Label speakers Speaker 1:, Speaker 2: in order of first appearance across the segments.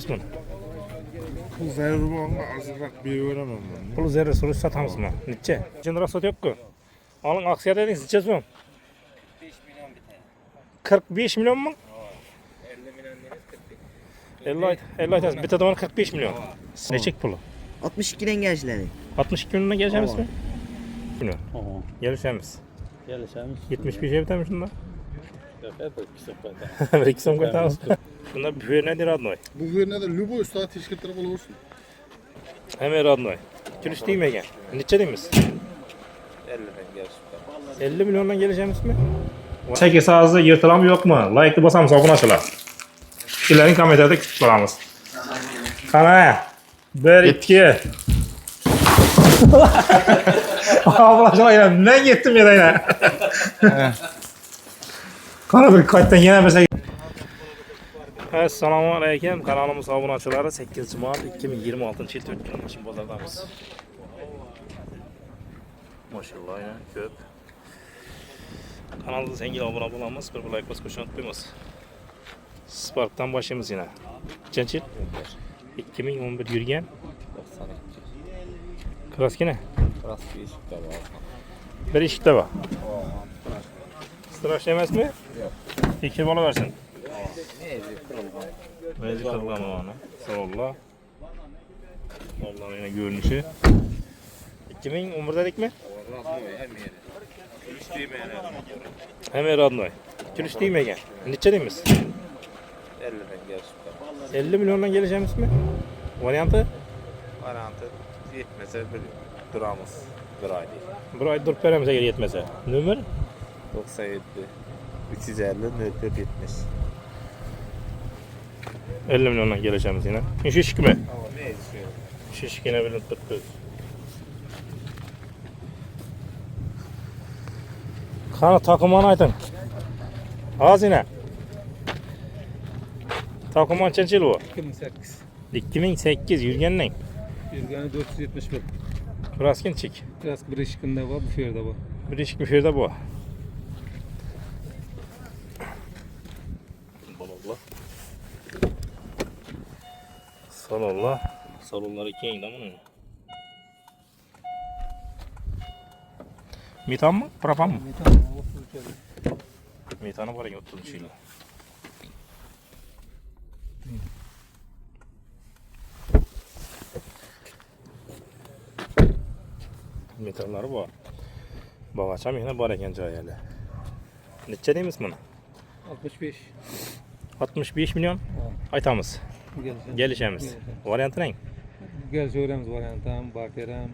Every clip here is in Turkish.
Speaker 1: bunu?
Speaker 2: Bu zarur olma azıcık bir öğrenemem ben.
Speaker 1: Pul zerre suruş satamız mı? Neçe? Şimdi rasat yok ku. Alın aksiya dediniz, neçe so'm?
Speaker 3: 5 milyon bir tane.
Speaker 1: 45 milyon mu?
Speaker 3: 50 milyon deniz 45.
Speaker 1: 50 aytasiz. Bitta domon 45 milyon. Neçik pulu?
Speaker 4: 62'den gençleri.
Speaker 1: 62 milyonuna geleceğimiz mi? Milyon.
Speaker 5: Aha.
Speaker 1: Geleceğimiz.
Speaker 5: Gelişemiz.
Speaker 1: 75'e biter mi şunda?
Speaker 5: Yok, hep ikisi kadar.
Speaker 1: Bir iki son koytamız. Şunda büyüğü nedir adnoy?
Speaker 2: Bu ne de Lübo üstad teşkilatları olursun.
Speaker 1: Hemen adnoy. Kürüş değil mi egen? Neçe deyimiz?
Speaker 3: 50'den gelsin.
Speaker 1: 50 milyondan geleceğimiz mi? 8 ağızda yırtılam yok mu? Like'lı basamız abone açılar. Fikirlerini komentarda kütüp kalamız. Kana 1 2 Ablaşılar yine ben gittim ya da yine. Kana bir kayıttan yine mesela. Assalamu alaikum. Kanalımız abone açıları 8 Mart 2026 yıl Türkiye Maşın Bozardamız. Maşallah ya köp. Kanalda zengin abone olamaz, bir like basıp koşan atmayız. Spark'tan başlayımız yine. Kaçıncı yıl? 2011 yürüyen.
Speaker 3: 92.
Speaker 1: Kras yine?
Speaker 3: Kras bir ışık da var.
Speaker 1: Bir ışıkta var. Sıraş demez mi?
Speaker 3: Yok.
Speaker 1: Fikir bana versin.
Speaker 3: Neydi kırılma?
Speaker 1: Mezi kırılma onu. Sağ ol. Allah'ın yine görünüşü. 2011 dedik mi?
Speaker 3: Radnoy hem yeri. Kürüş değmeyen
Speaker 1: Hemen Radnoy. Kürüş değil mi egen? Neçe deyimiz?
Speaker 3: 50'den gelsin.
Speaker 1: 50 milyondan geleceğimiz mi? Varyantı?
Speaker 3: Garantı yetmese bir duramız. Bir ay değil.
Speaker 1: Bir ay durup veremize geri yetmese. Nömer?
Speaker 3: 97 350 470.
Speaker 1: 50 milyondan geleceğimiz yine. Şişki mi?
Speaker 3: Ama neydi şu?
Speaker 1: Şişki ne bilin tuttu. Kana takımını aytın. Az yine. Takımın kaç yıl bu?
Speaker 5: 2008.
Speaker 1: 2008 yürgenle.
Speaker 5: Yürgeni 471.
Speaker 1: Buraskin çek.
Speaker 5: Biraz bir ışıkında var, bu fiyerde var.
Speaker 1: Bir iş müfirde bu. Sallallahu. Sallallahu. Salonları keng da bunun. Mitan mı? Prapan mı? Mitanı var ya oturun şöyle. Mitanları bu. Bağaçam yine var eken cayeli. Neçe deyimiz bunu?
Speaker 5: 65.
Speaker 1: 65 milyon aytamız. Gelişemiz. Varyantı ne?
Speaker 5: Gel söylemiz var yani, tamam, bakıram.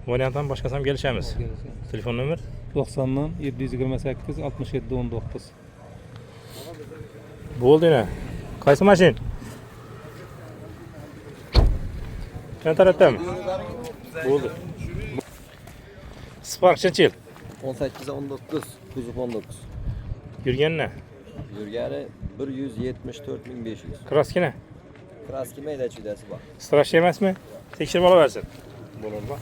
Speaker 1: Varyanttan başkasam gelişemiz. Telefon nömer?
Speaker 5: 90'dan 728 67 19.
Speaker 1: Bu oldu yine. Kaysı maşin? Sen tarafta mı? Bu oldu. Spark kaç yıl?
Speaker 6: 18'e 19, kuzup 19.
Speaker 1: Yürgen ne?
Speaker 6: Yürgəni 174.500.
Speaker 1: Kraski ne?
Speaker 6: Kraski meylə çüdəsi var.
Speaker 1: Straş yemez mi? Tekşir bala versin. Bulurlar.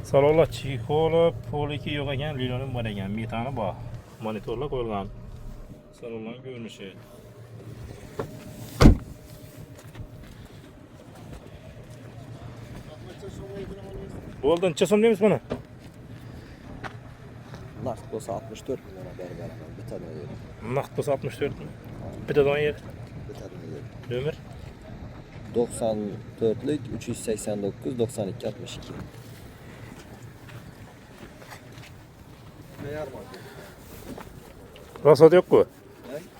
Speaker 1: Salonlar çiğ olup, pol 2 yok eken, lilonun var eken. Bir tane var. Monitorla koyulgan. Salonların görünüşü. Bu oldu, neçe son demiş bana?
Speaker 6: Nart olsa 64 milyona bərabər. Bir tane yerim.
Speaker 1: Nakt olsa 64 mi? Bir de don yer.
Speaker 6: Bir tane yerim.
Speaker 1: Nömer?
Speaker 6: 94'lük 389 92 62.
Speaker 1: Rasat yok ku.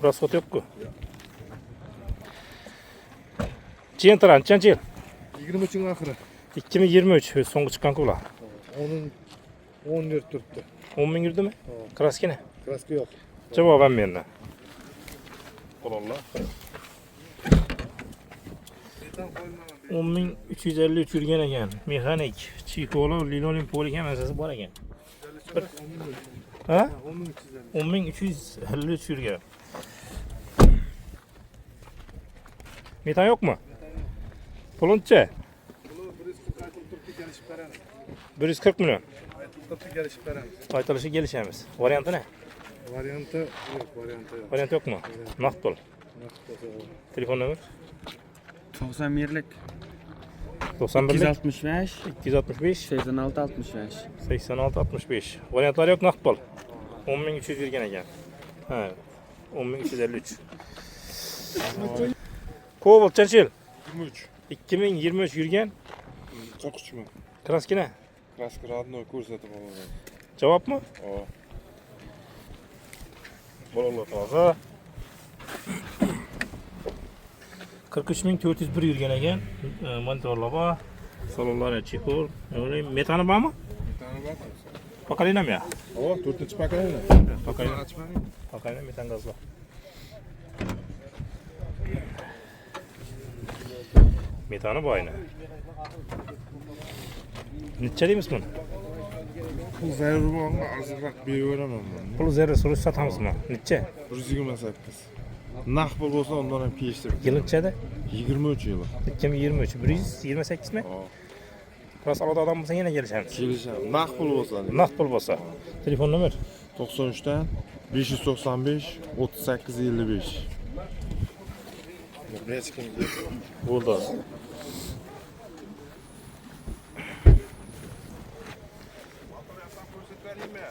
Speaker 1: Rasat yok ku. Çiğen taran, çiğen.
Speaker 2: 23'ün ahırı.
Speaker 1: 2023 son çıkan kula.
Speaker 2: Onun 14 tuttu.
Speaker 1: 10 bin girdi mi? Kraski ne?
Speaker 2: Kraski yok.
Speaker 1: Cevap ben yerine. Allah. 10.353 yürgen eken. Mekanik, çikolo, linoleum poliken mesası var eken. Ha? 10.353 yürgen. Metan yok mu? Pulunca? 140 milyon. Aytalışı gelişemiz. Varyantı ne?
Speaker 2: Varyantı yok, varyantı yok.
Speaker 1: Varyant yok mu? Nakt bol. Telefon nomer?
Speaker 4: 91'lik
Speaker 1: 91
Speaker 4: 265
Speaker 1: 265
Speaker 4: 86 65.
Speaker 1: 86 65. Variantlar yok, naqd pul. 10.300 yurgan ekan. Ha. 10.353. Cobalt Churchill
Speaker 2: 23.
Speaker 1: 2023 yurgan.
Speaker 2: 43 mi?
Speaker 1: Kraskina.
Speaker 2: Kraska radnoy ko'rsatib olaman.
Speaker 1: Javobmi?
Speaker 2: O.
Speaker 1: Bo'ldi toza. 43.401 yurgan ekan. Monitorlar bor. Salonlar chexol. Metani bormi?
Speaker 2: Tani bor.
Speaker 1: Pakalinami ya?
Speaker 2: O, 4-pakayni.
Speaker 1: Pakalina.
Speaker 2: Ochmaning.
Speaker 1: Pakalina metan gazlar. Metani bor ayni. Necha deymiz buni?
Speaker 2: Pul zarur bo'lsa arzonroq beraveraman buni.
Speaker 1: Pul zerre surush satamizmi? Necha?
Speaker 2: 128. Naqd pul bo'lsa undan ham kelishtirib.
Speaker 1: Yilchada
Speaker 2: 23 yili.
Speaker 1: 2023 128 mi?
Speaker 2: O.
Speaker 1: Biroz alada odam bo'lsa yana kelishamiz.
Speaker 2: Kelishamiz. Naqd pul bo'lsa.
Speaker 1: Naqd pul bo'lsa. Telefon nomer
Speaker 2: 93 dan 595 38 55. Hech kim
Speaker 1: bo'ldi.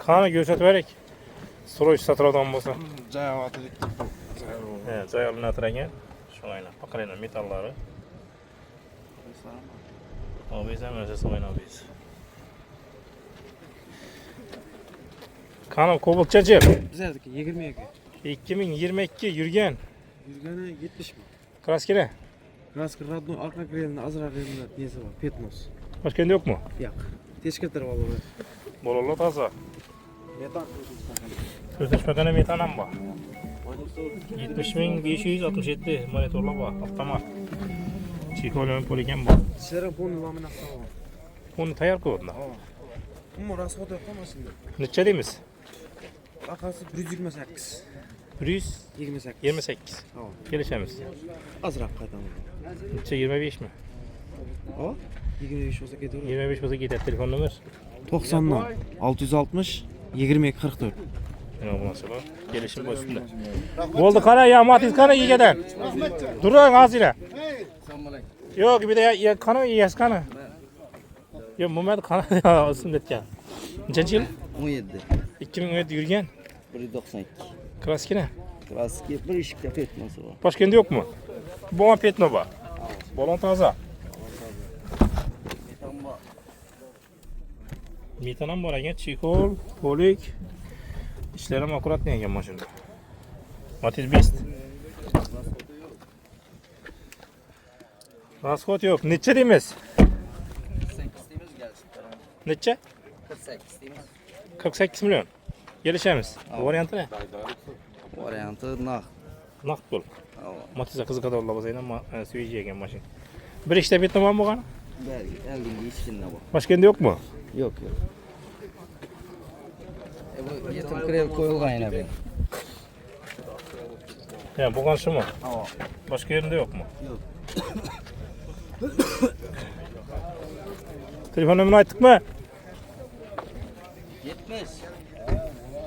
Speaker 1: Qani ko'rsatib berak. Surush satrodan bo'lsa.
Speaker 2: Javobatlik.
Speaker 1: He, joy olinadigan. Shunayla paqalina metallari. Obiz ham o'sha so'yna obiz. Qani Cobalt Churchill
Speaker 4: Bizlardiki 22.
Speaker 1: 2022 yurgan.
Speaker 4: Yurgani 70 mi?
Speaker 1: Kraskina.
Speaker 4: Kraska radnoy arqa kremini azroq renglar nesi var? Petnos.
Speaker 1: Boshqanda yo'qmi?
Speaker 4: Yo'q. Teshkirtirib olaman.
Speaker 1: Bo'ldi toza.
Speaker 4: Metan.
Speaker 1: 4 pakana metan ham bor. 70.567 monitorlar bor. Avtomat. Chexolyon poligon bor.
Speaker 4: Serapon laminatsiya var.
Speaker 1: Uni tayyor qildim.
Speaker 4: Umma rasxot yo'qmasindi.
Speaker 1: Necha deymiz?
Speaker 4: Aqasi 128.
Speaker 1: 128.
Speaker 4: 28.
Speaker 1: Kelishamiz.
Speaker 4: Azroq qaytaman.
Speaker 1: Necha 25 mi?
Speaker 4: O? 25 bo'lsa ketaveradi.
Speaker 1: 25 bo'lsa ketadi. Telefon nomer
Speaker 4: 90 660 22 44.
Speaker 1: Mana bu narsa bor. Kelishim bor üstünde. Bo'ldi, qara ya Matiz qara yegadan. During hozir. Yo'q, bir de ya qani yeyasiz qani? Yo'q, Muhammad qani ismim ketgan. Nechanchi yil?
Speaker 6: 17.
Speaker 1: 2017 yurgan.
Speaker 6: 192.
Speaker 1: Kraskina.
Speaker 6: Kraski bir ishikda petnosi bor.
Speaker 1: Toshkentda yo'qmi? Bu ham petno bor. Balon toza. Metan ham bor ekan, chexol, polik. İşlerim akurat ne ekan mashina. Matiz best. Rasxot yo'q. Necha deymiz?
Speaker 6: 48 deymiz gelsin.
Speaker 1: Necha?
Speaker 6: 48 deymiz.
Speaker 1: 48 milyon. Gelişemiz. Variantı ne?
Speaker 6: Variantı naqd.
Speaker 1: Naqd pul. Matizga qiziq qadorlar bo'lsa ham suyuji ekan mashina. Bir ishda bitdi mi bo'lgan?
Speaker 6: Belki 50 ishkinda bor.
Speaker 1: Boshqanda yo'qmi?
Speaker 6: Yo'q, yo'q. Bu yetim krel qo'yilgan yana bu.
Speaker 1: Ya bo'lgan shumi?
Speaker 6: Ha.
Speaker 1: Boshqa yerda yo'qmi?
Speaker 6: Yo'q.
Speaker 1: Telefon numarini aytdikmi?
Speaker 6: 70.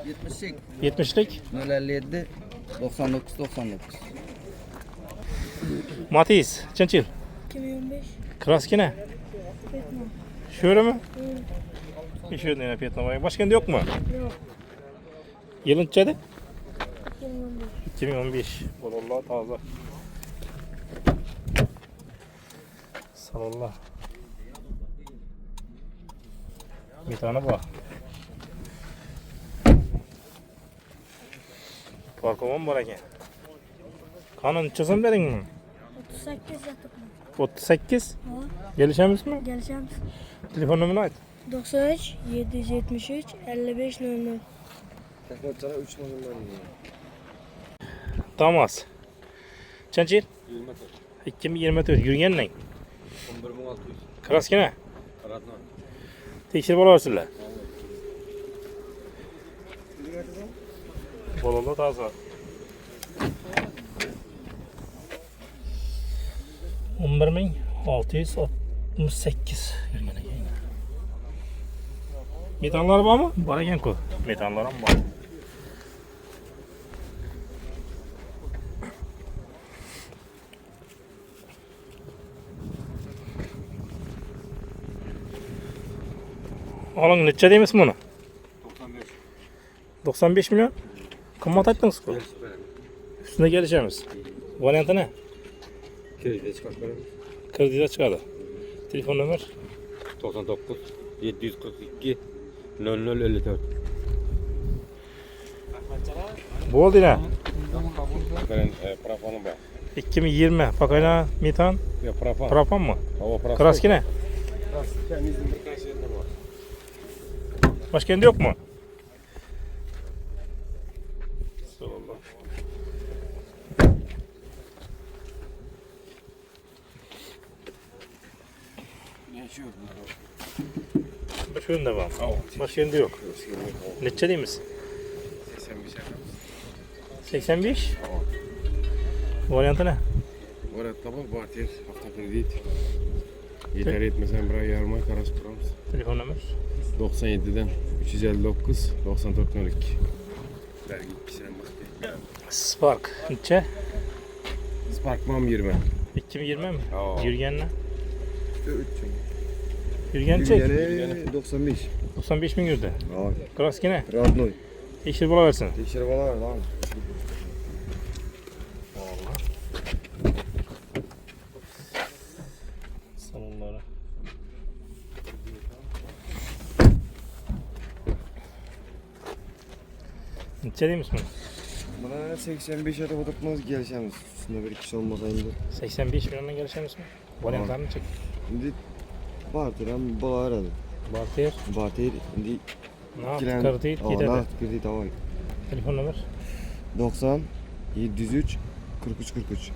Speaker 6: 78.
Speaker 1: 70'lik.
Speaker 6: 057 99 99.
Speaker 1: Matiz, Çençil.
Speaker 7: 2015
Speaker 1: Kraskina.
Speaker 7: Petno.
Speaker 1: Şöyle mi? Şöyle yine Petno var. Başkanda yok mu?
Speaker 7: Yok.
Speaker 1: Yılın çadı?
Speaker 7: 2015.
Speaker 1: 2015. Vallahi taze. Sallallahu. Bir tane bak. Parkovan var ekan. Kanun çizim dedin mi?
Speaker 7: 38 yatıp mı?
Speaker 1: 38.
Speaker 7: Ha,
Speaker 1: Gelişemiz mi?
Speaker 7: geleceğim.
Speaker 1: Telefon numarını ayt.
Speaker 7: 93 773 55 00.
Speaker 6: Tekrar 3 numaralar.
Speaker 1: Damas. Çençil? 2024 yürüyen ne?
Speaker 5: 11600.
Speaker 1: Kraskina.
Speaker 5: Radno.
Speaker 1: Tekşirip olarsınlar. Bololu taze. 11.668 yürüyen ekan. Metanlar var mı? Var ekan ku. Metanlar ham var. Alın neçe deymiz bunu? 95 milyon. Kımmat ettiniz ku. Üstüne geleceğimiz. Varyantı ne?
Speaker 4: Kredide çıkartlarım.
Speaker 1: Kredide çıkardı. Telefon numara
Speaker 4: 99 742 0054.
Speaker 1: bu oldu yine.
Speaker 4: Ben propanım var.
Speaker 1: 2020 pakayla metan
Speaker 4: Ya propan.
Speaker 1: propan mı?
Speaker 4: Hava propan.
Speaker 1: Kraski ne?
Speaker 4: Kendinizin birkaç yerinde var.
Speaker 1: Başka yerinde yok mu? Başka yerinde var. Başka yerinde yok. Neçe değil misin? 85. Varyantı ne?
Speaker 8: Orada tabak Bartir hafta kredit. Yeter etmesen bir ay yarım ay karası turamız.
Speaker 1: Telefon numara
Speaker 8: 97'den 359 9402. Vergi ikisinden baktı.
Speaker 1: Spark. Neçe?
Speaker 8: Sparkmam 20.
Speaker 1: 2020 mi?
Speaker 8: Aa.
Speaker 1: Yürgen ne? Yürgen çek.
Speaker 6: 95.
Speaker 1: 95 bin girdi. Kraski ne?
Speaker 6: Radnoy.
Speaker 1: İşte bulaversin.
Speaker 6: Tekşiri bana ver lan.
Speaker 1: Salonları. Neçe değil misin?
Speaker 6: Bana 85 adı bakmaz geleceğimiz. Üstünde bir kişi olmasaydı.
Speaker 1: 85 milyonla gelişemiz mi? Varyantlarını çek.
Speaker 6: Şimdi Bartir hem bala aradı.
Speaker 1: Barter.
Speaker 6: Bartir şimdi
Speaker 1: Ne yaptı? Kredit
Speaker 6: Aa,
Speaker 1: gider.
Speaker 6: naht kredit havay.
Speaker 1: Telefon numara
Speaker 6: 90 703 43 43.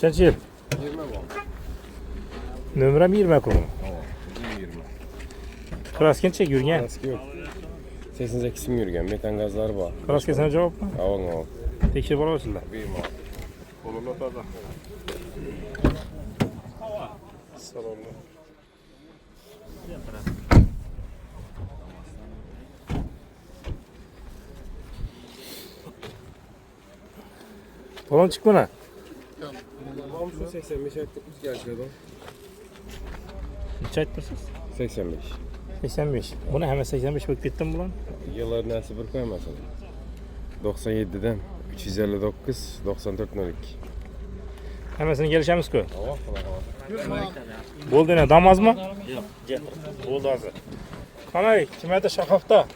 Speaker 1: Çeçil.
Speaker 8: 20 var.
Speaker 1: Numaram 20 kurum.
Speaker 8: 20.
Speaker 1: Krasken çek Yürgen.
Speaker 8: Kraski yok. 88 mi yürüyen? Metan gazlar var.
Speaker 1: Krasken sana cevap mı?
Speaker 8: Havan o.
Speaker 1: Tekşir bana versinler.
Speaker 8: Bir mal.
Speaker 3: Kolunu da da. Salonlu.
Speaker 1: Balon çık bana.
Speaker 8: Babam şu 85 ettik biz geldi.
Speaker 1: Neçe etmişsiniz?
Speaker 8: 85.
Speaker 1: 85. Bunu hemen 85 beklettim bulan.
Speaker 8: Yıllar nasıl bir koymasın. 97'den 359 9402.
Speaker 1: Hemen senin gelişemiz koy.
Speaker 8: Hava falan.
Speaker 1: Boldu ne? Damaz mı? Yok. Boldu hazır. Kanay kime de şakafta.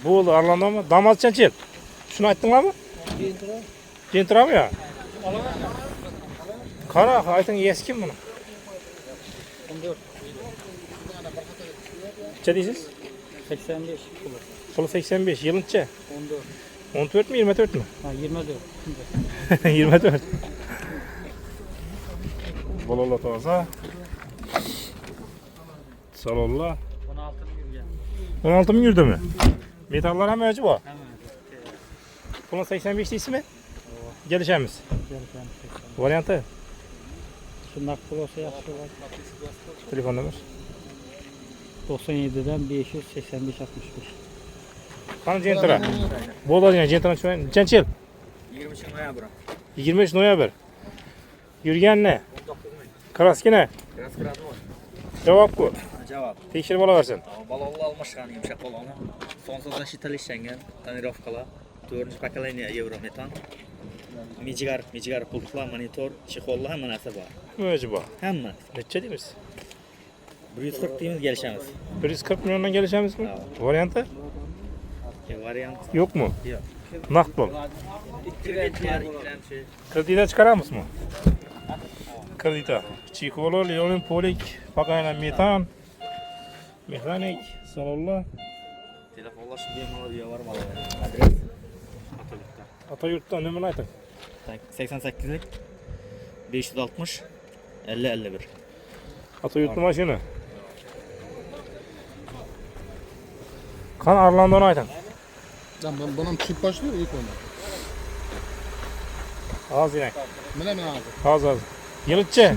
Speaker 1: Boldu Arlanda mı? Damaz çençil. Şunu ayttın mı? Gentra mı ya? Kara aytın eski mi bunu? 14. Kaç deysiz?
Speaker 9: 85 kilo.
Speaker 1: Solu 85. Yılınca?
Speaker 9: 14.
Speaker 1: 14 mi 24 mi?
Speaker 9: Ha 24.
Speaker 1: 24. Bololla toza. Salolla.
Speaker 9: 16 milyon.
Speaker 1: 16 mı yürüdü mü? Metallar hem acaba? Bunun 85 değilsi mi? Gelişemiz. Varyantı.
Speaker 9: Şundak olsa yaxşı var.
Speaker 1: Telefon numara.
Speaker 9: 97'den 585 65.
Speaker 1: Kanı Centra. Bola yine Centra şu Çençil.
Speaker 9: 23 noyabr.
Speaker 1: 23 noyabr. Yürgen ne? Kraski ne? Cevap bu.
Speaker 9: Cevap.
Speaker 1: Tekşirip olaversin.
Speaker 9: Balonlu almışkan yumuşak balonu. Sonsuz zaşital işlengen. Tonirovkalar. 4. pokoleniya Eurometan. Mijigar pultlar, monitor, çikollu hamma narsa bor.
Speaker 1: Ne acaba?
Speaker 9: Hamma.
Speaker 1: Neçe deymiz?
Speaker 9: 140 deymiz gelişamiz.
Speaker 1: 140 milyondan gelişemiz mi? Varyantı?
Speaker 9: Variant.
Speaker 1: Yok mu?
Speaker 9: Yok.
Speaker 1: Nakd bol.
Speaker 9: Kredit var, ikramchi.
Speaker 1: Kredite çıkarar mısın mı? Kredite. Çikolo, Leonin, Polik, Pakayla, Metan, Mekanik, Salolla,
Speaker 9: Telefonlar şu bemalol var mı? Adres.
Speaker 1: Atayurt'ta nömrünü aytın.
Speaker 9: 88'lik 560 50 51.
Speaker 1: Atayurt'un maşını. Kan Arlando'nu aytın.
Speaker 2: Ben bunun çift başlıyor ilk onu.
Speaker 1: Az yine.
Speaker 2: Mene abi.
Speaker 1: Az. Yılıtçı.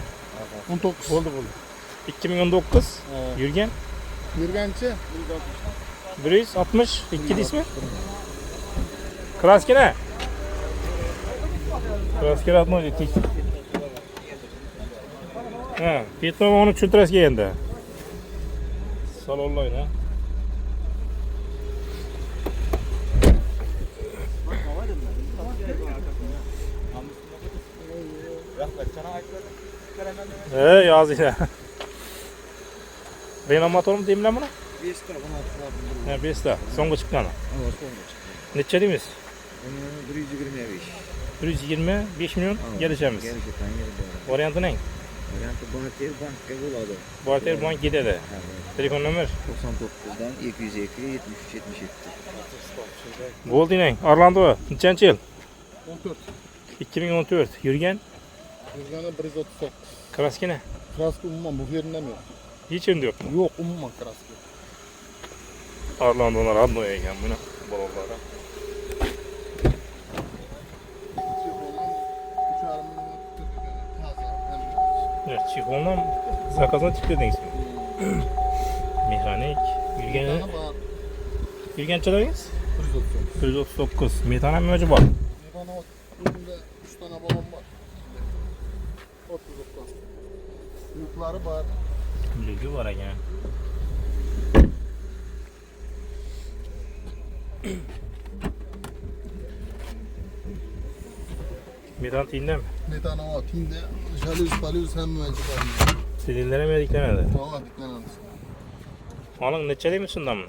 Speaker 2: 19.
Speaker 1: Oldu. 2019. Yürgen.
Speaker 2: Yürgençi.
Speaker 1: 160. 2 ismi. Kraski ne? Kraski ratno Ha, Vietnam onu çültüresi giyende. Salonlayın ha. Yazıyla. Ben amatörüm diyeyim lan buna.
Speaker 6: 5 lira bana attılar.
Speaker 1: Ha, 5 lira. Songa çıkan. Neçe demiş?
Speaker 6: 125.
Speaker 1: 125 milyon geleceğimiz.
Speaker 6: Gerçekten yeri
Speaker 1: Varyantı ne?
Speaker 6: Yani Barter Bank'a buladı.
Speaker 1: Barter Bank gidedi. Telefon numara?
Speaker 6: 99'dan 202 73 77.
Speaker 1: Oldu ne? Orlando. Neçenci yıl?
Speaker 2: 14.
Speaker 1: 2014. Yürgen.
Speaker 2: Yüzgana 139.
Speaker 1: Kraski ne?
Speaker 2: Kraske umman bu yerinde mi?
Speaker 1: Hiç önde yok.
Speaker 2: Yok umman kraske.
Speaker 1: Orlando'lar Orlando'ya gelgan buna. Bolalara. Evet, çifondan zakazına tiplediniz mi? Mekanik. Yürgen çadırınız? 139. Metana mevcu var.
Speaker 2: Bana önümde 3 tane balon var. 39. Büyükleri var.
Speaker 1: Bilgi var yani. Metan tinde mi?
Speaker 2: Ne tane var? Tinde jalüz balüz hem mühenci var.
Speaker 1: Silindire mi diklemedi?
Speaker 2: Valla diklenen.
Speaker 1: Onun neçe değil misin damla?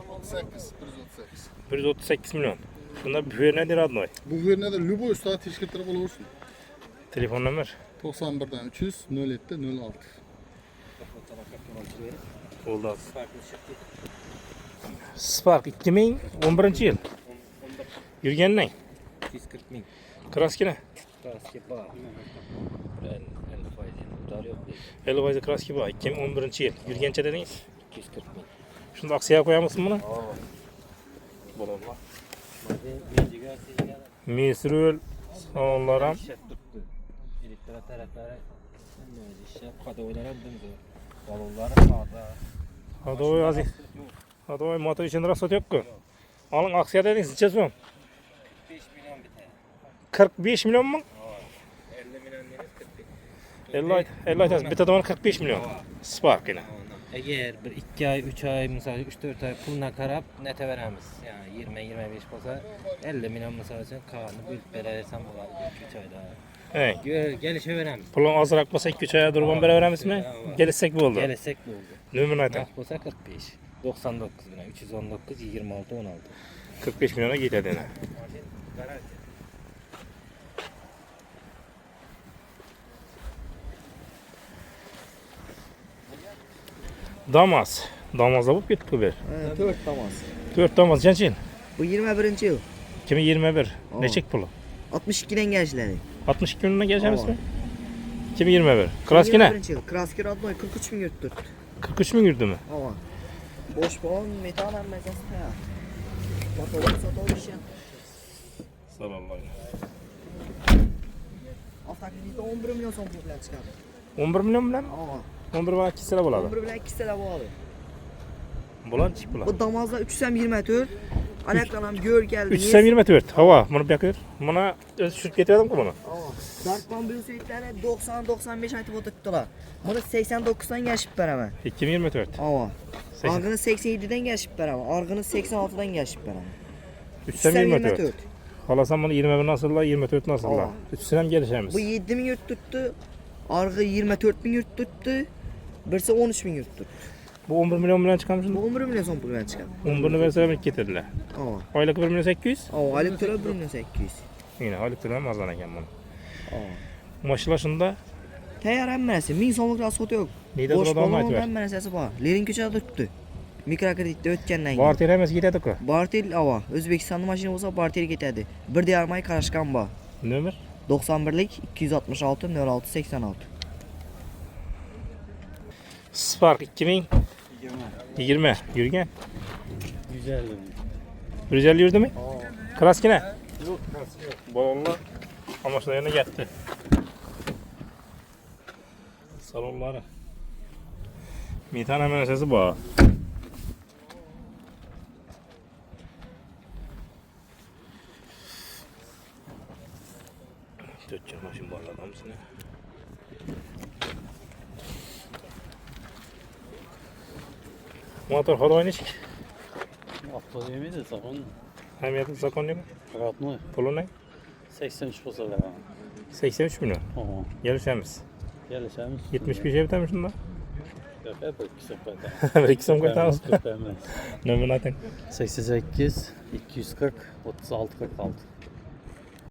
Speaker 2: 38. 138.
Speaker 1: 138 milyon. Bunda büyüğü nedir adını?
Speaker 2: Bu yerine de Lübo Usta teşkilatları bulursun.
Speaker 1: Telefon numara?
Speaker 2: 91'den 300 07 06.
Speaker 1: Oldu az. Spark 2011 yıl. Yürgen ne?
Speaker 9: 240 bin.
Speaker 1: Kraski ne?
Speaker 9: Kraske bağ. 50 faiz tutar yok değil.
Speaker 1: 50 faizi kraski var. 2011 yıl. Yürgençe dediniz.
Speaker 9: 240 bin.
Speaker 1: Şunu aksaya koyar mısın bunu? Bolonlar. Mesrül salonlara.
Speaker 9: Elektrik tarafları işte kadoylara döndü. Balonları sağda.
Speaker 1: Hadi oy aziz. Hadi oy motor için rasat yok ki. Alın aksaya dediniz. Neçe son?
Speaker 9: 5 milyon biter.
Speaker 1: 45 milyon mu?
Speaker 9: 50 milyon deniz 40 bin.
Speaker 1: 50 aytasiz. Bitta zaman 45 milyon. Spark yine.
Speaker 9: Eğer bir 2 ay, 3 ay, mesela 3-4 ay puluna karab nete veremiz. Yani 20-25 olsa 50 milyon mesela için kanunu büyük verirsen bular 2-3 ay daha.
Speaker 1: Hey.
Speaker 9: Gelişe veremiz.
Speaker 1: Pulun azrak olsa 2-3 aya durban beraberimiz mi? Gelişsek bu oldu.
Speaker 9: Gelirsek bu oldu.
Speaker 1: Nömrünü aytın.
Speaker 9: Nak olsa 45. 99 bine, 319, 26, 16.
Speaker 1: 45 milyona gitedi yine. Damas. Damazda bu bit bu bir.
Speaker 6: 4 tamaz.
Speaker 1: 4 damaz gençin.
Speaker 6: Bu 21. yıl.
Speaker 1: 2021. Neçik pulu?
Speaker 6: 62'den gençleri.
Speaker 1: 62 milyona geleceğimiz mi? 2021. Kraski ne?
Speaker 6: 21. yıl. Krasker adlı 43 bin yurttur.
Speaker 1: 43 bin girdi mi?
Speaker 6: Ama. Boş balon metanen mezası ya. Motorlu satılır iş ya.
Speaker 1: Sallallahu.
Speaker 6: Aftakilite 11 milyon son problem çıkardı.
Speaker 1: 11 milyon bilen?
Speaker 6: Ama.
Speaker 1: 11 bana 2 sıra buladı.
Speaker 6: 11 bilen 2 sene bu abi.
Speaker 1: Bulan çift bulan.
Speaker 6: Bu damazda 324. Alakalam gör geldi.
Speaker 1: 324 hava. Bunu bakıyor. Buna öz şirket getirdim ki bunu.
Speaker 6: Darkman bir süreklerine 90-95 ayıp oturttular. Bunu 89'dan geçip beraber.
Speaker 1: 2024.
Speaker 6: Ama.
Speaker 1: 80.
Speaker 6: Argını 87'den geçip beraber. Argını 86'dan geçip beraber.
Speaker 1: 324. Halasan bunu 21 nasılla 24 nasılla.
Speaker 6: Aa.
Speaker 1: 3 sinem gelişemiz.
Speaker 6: Bu 7 bin yurt tuttu. Argı 24 bin yurt tuttu. Birisi 13 bin yurt tuttu.
Speaker 1: Bu 11 milyon bilen çıkarmışsın.
Speaker 6: Bu 11 milyon son problem çıkan.
Speaker 1: 11'ini verseler getirdiler.
Speaker 6: Ama.
Speaker 1: Aylık 1 milyon 800.
Speaker 6: Ama aylık töre 1 milyon 800.
Speaker 1: Yine aylık tören azdan eken bunu.
Speaker 6: Ama.
Speaker 1: Maşılaşında
Speaker 6: Teyar emmesi. 1000 somluk rasatı yok.
Speaker 1: neyde
Speaker 6: Boş
Speaker 1: sıradan
Speaker 6: balon
Speaker 1: ait ver.
Speaker 6: emmesi var. Lerin köçe tuttu. Mikrokreditte ötkenden
Speaker 1: Var teremez gidedik o.
Speaker 6: Bartel ava. Özbekistanlı maşini olsa Bartel getedi. Bir de armayı karışkan ba.
Speaker 1: Nömer?
Speaker 6: 91'lik 266 06 86.
Speaker 1: Spark 2020. Yürgen.
Speaker 9: Güzel.
Speaker 1: 150 yürüdü mü? Kraski ne? Yok kraski yok. Balonla amaçlarına gitti. Salonları. Bir tane hemen sesi bu. 4 yıl maşın bağlı adam mısın ya? Motor hor oynayışık.
Speaker 10: Avto yemedi sakın.
Speaker 1: Hem yatın zakon ne mi?
Speaker 10: Rahatlı.
Speaker 1: Pulu ne?
Speaker 10: 83 olsa da.
Speaker 1: 83 milyon.
Speaker 10: Oho.
Speaker 1: Gelişemiz.
Speaker 10: Gelişemiz.
Speaker 1: 71 şey bitemişsin da.
Speaker 10: Yok hep ikisi kadar.
Speaker 1: Bir iki son koy tamam.
Speaker 10: Köpemez.
Speaker 1: Numara atın.
Speaker 10: 88 240 36 46.